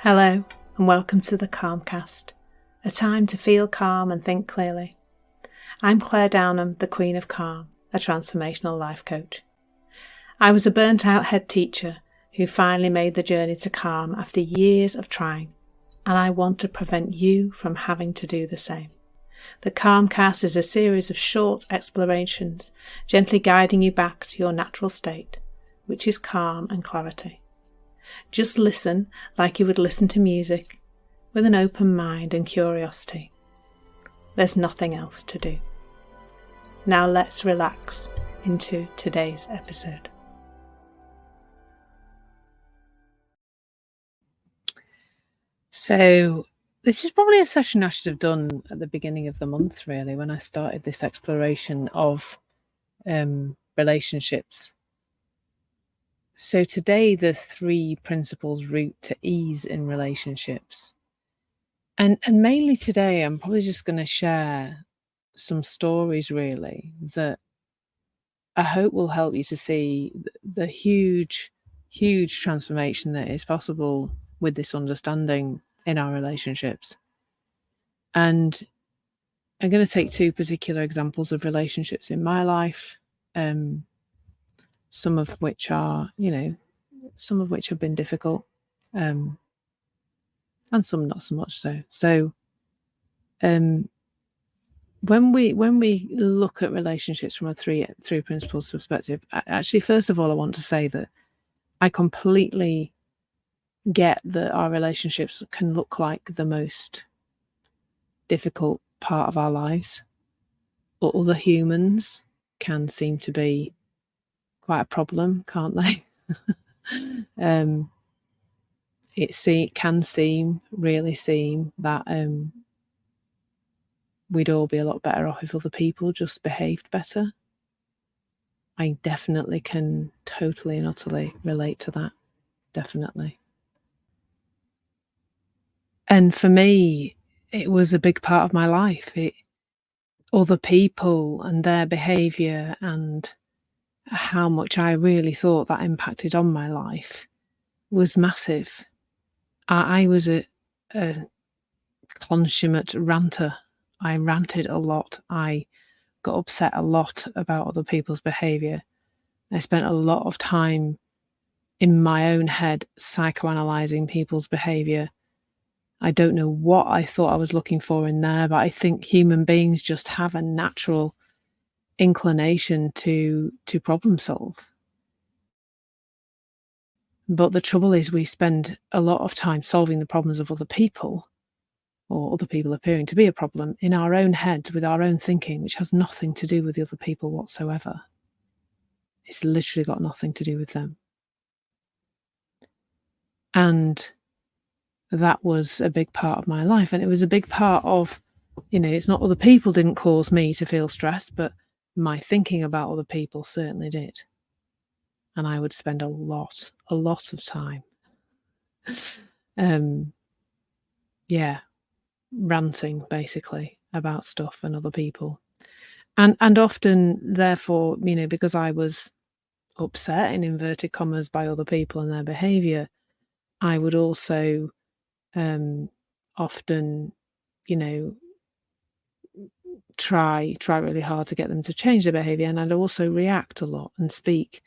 Hello and welcome to the Calmcast, a time to feel calm and think clearly. I'm Claire Downham, the Queen of Calm, a transformational life coach. I was a burnt out head teacher who finally made the journey to calm after years of trying, and I want to prevent you from having to do the same. The Calmcast is a series of short explorations, gently guiding you back to your natural state, which is calm and clarity. Just listen like you would listen to music, with an open mind and curiosity. There's nothing else to do. Now let's relax into today's episode. So this is probably a session I should have done at the beginning of the month, really, when I started this exploration of relationships. So today, the 3 principles route to ease in relationships. And mainly today, I'm probably just going to share some stories, really, that I hope will help you to see the huge, huge transformation that is possible with this understanding in our relationships. And I'm going to take 2 particular examples of relationships in my life, some of which are, some of which have been difficult, and some not so much so. So when we look at relationships from a three principles perspective, actually, first of all, I want to say that I completely get that our relationships can look like the most difficult part of our lives, or other humans can seem to be quite a problem, can't they? It can really seem that we'd all be a lot better off if other people just behaved better. I definitely can totally and utterly relate to that. Definitely. And for me, it was a big part of my life. Other people and their behaviour and how much I really thought that impacted on my life was massive. I was a consummate ranter. I ranted a lot. I got upset a lot about other people's behaviour. I spent a lot of time in my own head psychoanalyzing people's behaviour. I don't know what I thought I was looking for in there, but I think human beings just have a natural inclination to problem solve. But the trouble is, we spend a lot of time solving the problems of other people, or other people appearing to be a problem, in our own heads with our own thinking, which has nothing to do with the other people whatsoever. It's literally got nothing to do with them. And that was a big part of my life. And it was a big part of, it's not other people didn't cause me to feel stressed, but my thinking about other people certainly did. And I would spend a lot of time, ranting basically about stuff and other people. And often, therefore, because I was upset, in inverted commas, by other people and their behaviour, I would also often, try really hard to get them to change their behaviour, and I'd also react a lot and speak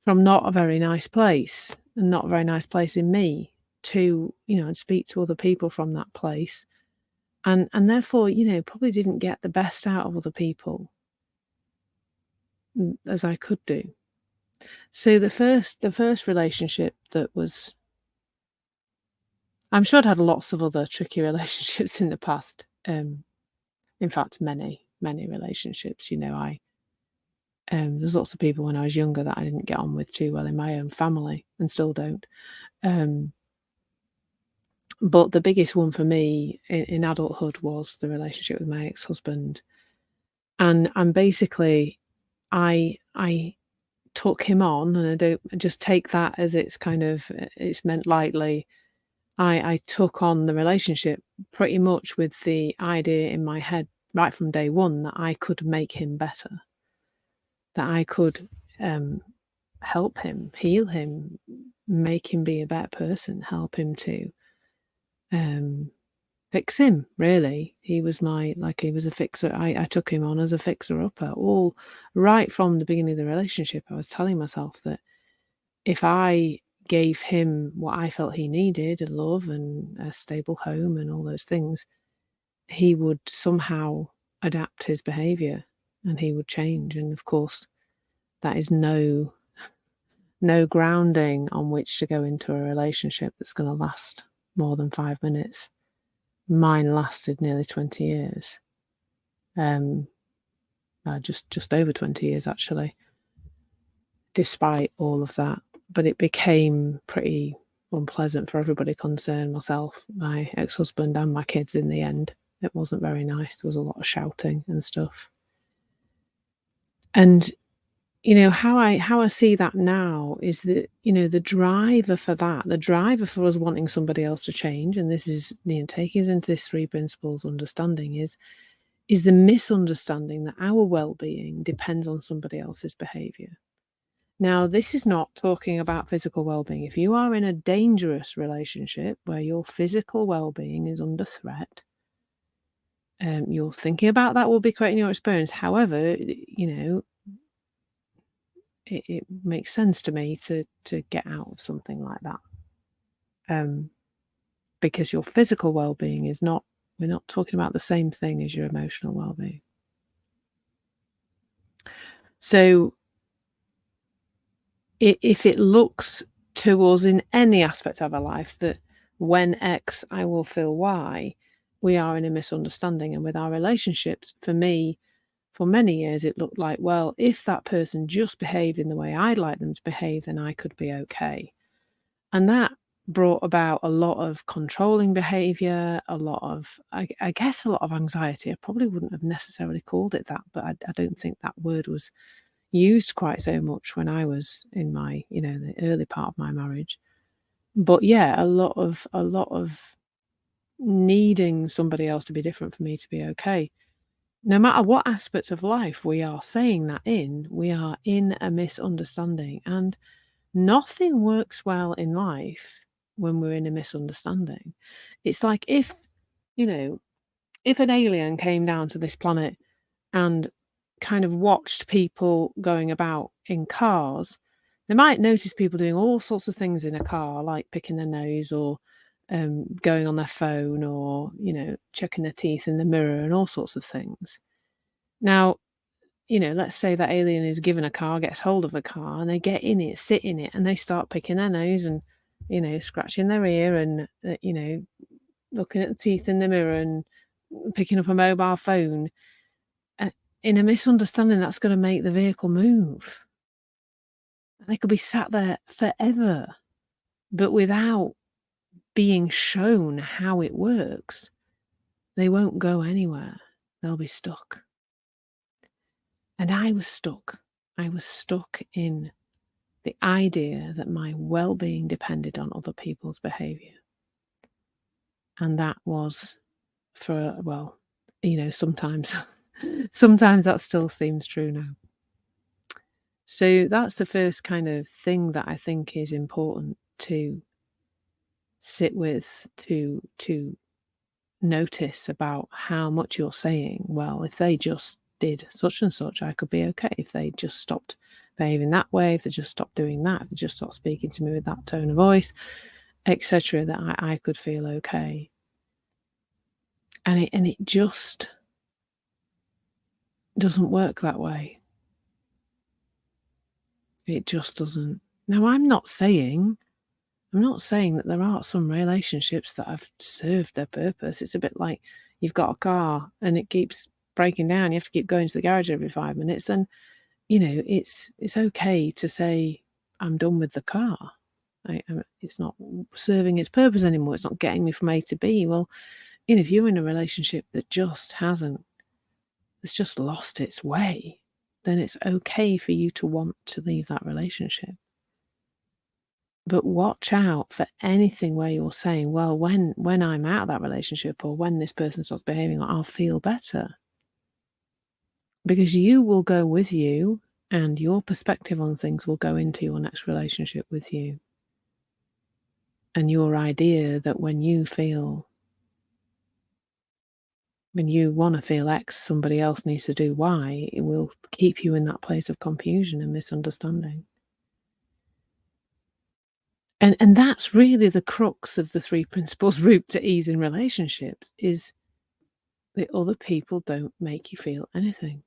from not a very nice place, and not a very nice place in me, to, and speak to other people from that place, and therefore, probably didn't get the best out of other people as I could do. So the first relationship that was, I'm sure I'd had lots of other tricky relationships in the past. In fact, many relationships. There's lots of people when I was younger that I didn't get on with too well in my own family, and still don't. But the biggest one for me in adulthood was the relationship with my ex-husband, and basically, I took him on, and I don't just take that as it's meant lightly. I took on the relationship pretty much with the idea in my head right from day one that I could make him better, that I could help him, heal him, make him be a better person, help him to fix him, really. He was he was a fixer. I took him on as a fixer-upper. All right from the beginning of the relationship, I was telling myself that if I gave him what I felt he needed, a love and a stable home and all those things, he would somehow adapt his behaviour and he would change. And of course, that is no grounding on which to go into a relationship that's going to last more than 5 minutes. Mine lasted nearly 20 years. Just over 20 years, actually, despite all of that. But it became pretty unpleasant for everybody concerned, myself, my ex-husband and my kids in the end. It wasn't very nice. There was a lot of shouting and stuff. And how I see that now is that, the driver for that, the driver for us wanting somebody else to change, and this is, taking us into this 3 principles understanding, is the misunderstanding that our well-being depends on somebody else's behaviour. Now, this is not talking about physical well-being. If you are in a dangerous relationship where your physical well-being is under threat, your thinking about that will be creating your experience. However, it makes sense to me to get out of something like that, because your physical well-being is not, we're not talking about the same thing as your emotional well-being. So if it looks to us in any aspect of our life that when X I will feel Y, we are in a misunderstanding. And with our relationships, for me, for many years, it looked like, well, if that person just behaved in the way I'd like them to behave, then I could be okay. And that brought about a lot of controlling behaviour, a lot of, I guess, a lot of anxiety. I probably wouldn't have necessarily called it that, but I don't think that word was used quite so much when I was in my, the early part of my marriage. But yeah, a lot of needing somebody else to be different for me to be okay. No matter what aspect of life we are saying that in, we are in a misunderstanding. And nothing works well in life when we're in a misunderstanding. It's like if an alien came down to this planet and kind of watched people going about in cars, they might notice people doing all sorts of things in a car, like picking their nose or going on their phone or, checking their teeth in the mirror and all sorts of things. Now, let's say that alien is given a car, gets hold of a car, and they get in it, sit in it, and they start picking their nose and, scratching their ear and, looking at the teeth in the mirror and picking up a mobile phone. In a misunderstanding, that's going to make the vehicle move. They could be sat there forever, but without being shown how it works, they won't go anywhere. They'll be stuck. And I was stuck. I was stuck in the idea that my well-being depended on other people's behaviour. And that was sometimes that still seems true now. So that's the first kind of thing that I think is important to sit with, to notice about how much you're saying, well, if they just did such and such, I could be okay. If they just stopped behaving that way, if they just stopped doing that, if they just stopped speaking to me with that tone of voice, etc., that I could feel okay. And it just doesn't work that way. It just doesn't. Now, I'm not saying that there aren't some relationships that have served their purpose. It's a bit like you've got a car and it keeps breaking down. You have to keep going to the garage every 5 minutes. Then, it's okay to say, I'm done with the car. It's not serving its purpose anymore. It's not getting me from A to B. Well, if you're in a relationship that it's just lost its way, then it's okay for you to want to leave that relationship. But watch out for anything where you're saying, well, when I'm out of that relationship or when this person starts behaving, I'll feel better. Because you will go with you and your perspective on things will go into your next relationship with you. And your idea that when you want to feel X, somebody else needs to do Y, it will keep you in that place of confusion and misunderstanding. And that's really the crux of the 3 principles route to ease in relationships, is that other people don't make you feel anything.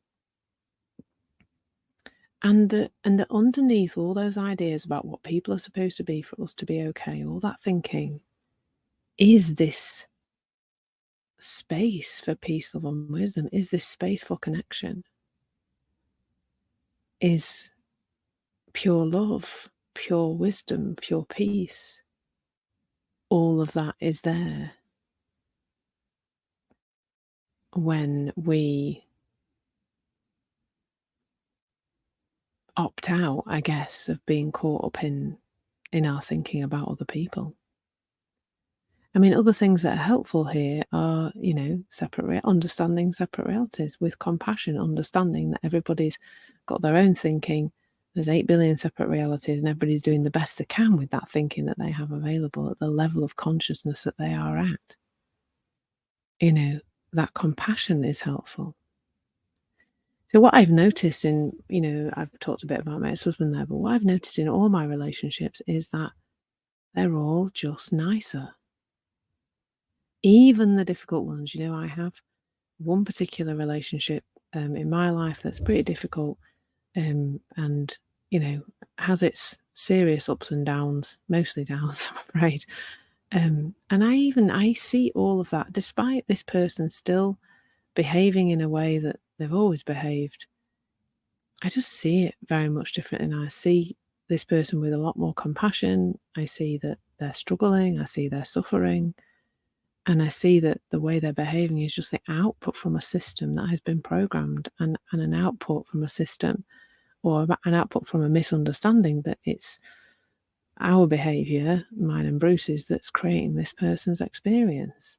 And that underneath all those ideas about what people are supposed to be for us to be okay, all that thinking, is this space for peace, love, and wisdom, is this space for connection, is pure love, pure wisdom, pure peace. All of that is there when we opt out, I guess, of being caught up in our thinking about other people. I mean, other things that are helpful here are, understanding separate realities with compassion, understanding that everybody's got their own thinking. There's 8 billion separate realities, and everybody's doing the best they can with that thinking that they have available at the level of consciousness that they are at. That compassion is helpful. So what I've noticed in, I've talked a bit about my ex-husband there, but what I've noticed in all my relationships is that they're all just nicer. Even the difficult ones. I have one particular relationship in my life that's pretty difficult, and has its serious ups and downs, mostly downs, I'm afraid. And I see all of that, despite this person still behaving in a way that they've always behaved. I just see it very much different, and I see this person with a lot more compassion. I see that they're struggling, I see they're suffering, and I see that the way they're behaving is just the output from a system that has been programmed, and an output from a system, or an output from a misunderstanding that it's our behaviour, mine and Bruce's, that's creating this person's experience.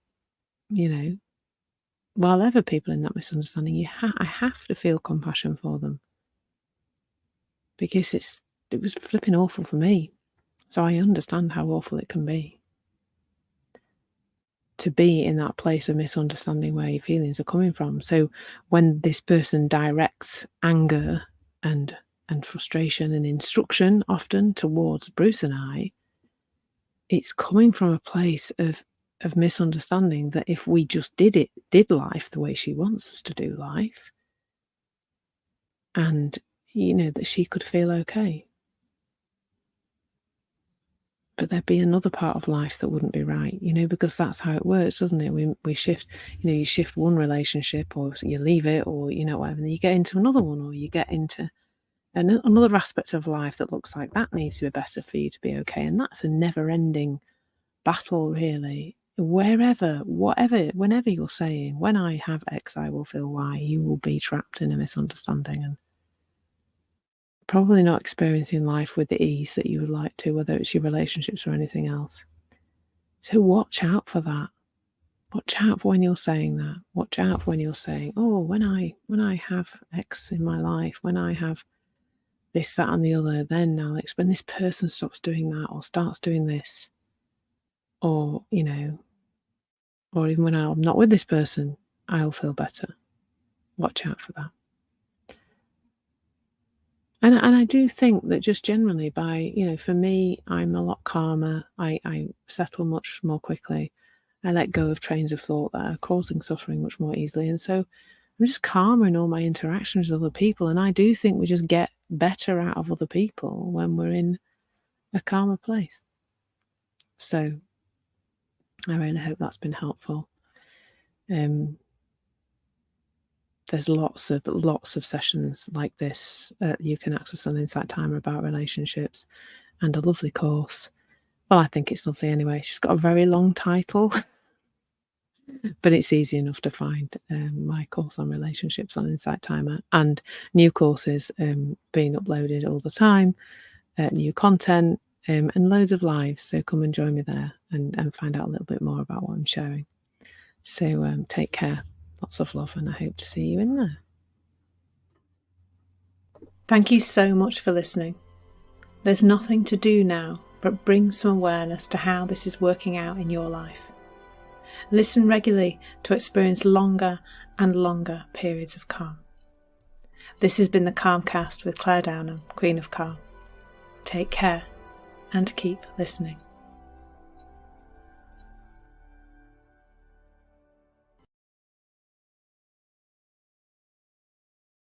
While other people in that misunderstanding, I have to feel compassion for them, because it was flipping awful for me. So I understand how awful it can be to be in that place of misunderstanding where your feelings are coming from. So when this person directs anger and frustration and instruction often towards Bruce and I, it's coming from a place of misunderstanding that if we just did life the way she wants us to do life, and that she could feel okay. But there'd be another part of life that wouldn't be right, because that's how it works, doesn't it? We shift, you shift one relationship, or you leave it, or, whatever, and then you get into another one, or you get into another aspect of life that looks like that needs to be better for you to be okay. And that's a never-ending battle, really. Wherever, whatever, whenever you're saying, when I have X, I will feel Y, you will be trapped in a misunderstanding and probably not experiencing life with the ease that you would like to, whether it's your relationships or anything else. So watch out for that. Watch out for when you're saying that. Watch out for when you're saying, oh, when I have X in my life, when I have this, that, and the other, then when this person stops doing that or starts doing this, or, or even when I'm not with this person, I'll feel better. Watch out for that. And I do think that just generally by, for me, I'm a lot calmer. I settle much more quickly. I let go of trains of thought that are causing suffering much more easily. And so I'm just calmer in all my interactions with other people. And I do think we just get better out of other people when we're in a calmer place. So I really hope that's been helpful. There's lots of sessions like this you can access on Insight Timer about relationships, and a lovely course. Well, I think it's lovely anyway. She's got a very long title, but it's easy enough to find. My course on relationships on Insight Timer, and new courses being uploaded all the time, new content, and loads of lives. So come and join me there and find out a little bit more about what I'm sharing. So take care. Lots of love, and I hope to see you in there. Thank you so much for listening. There's nothing to do now but bring some awareness to how this is working out in your life. Listen regularly to experience longer and longer periods of calm. This has been the Calmcast with Claire Downham, Queen of Calm. Take care and keep listening.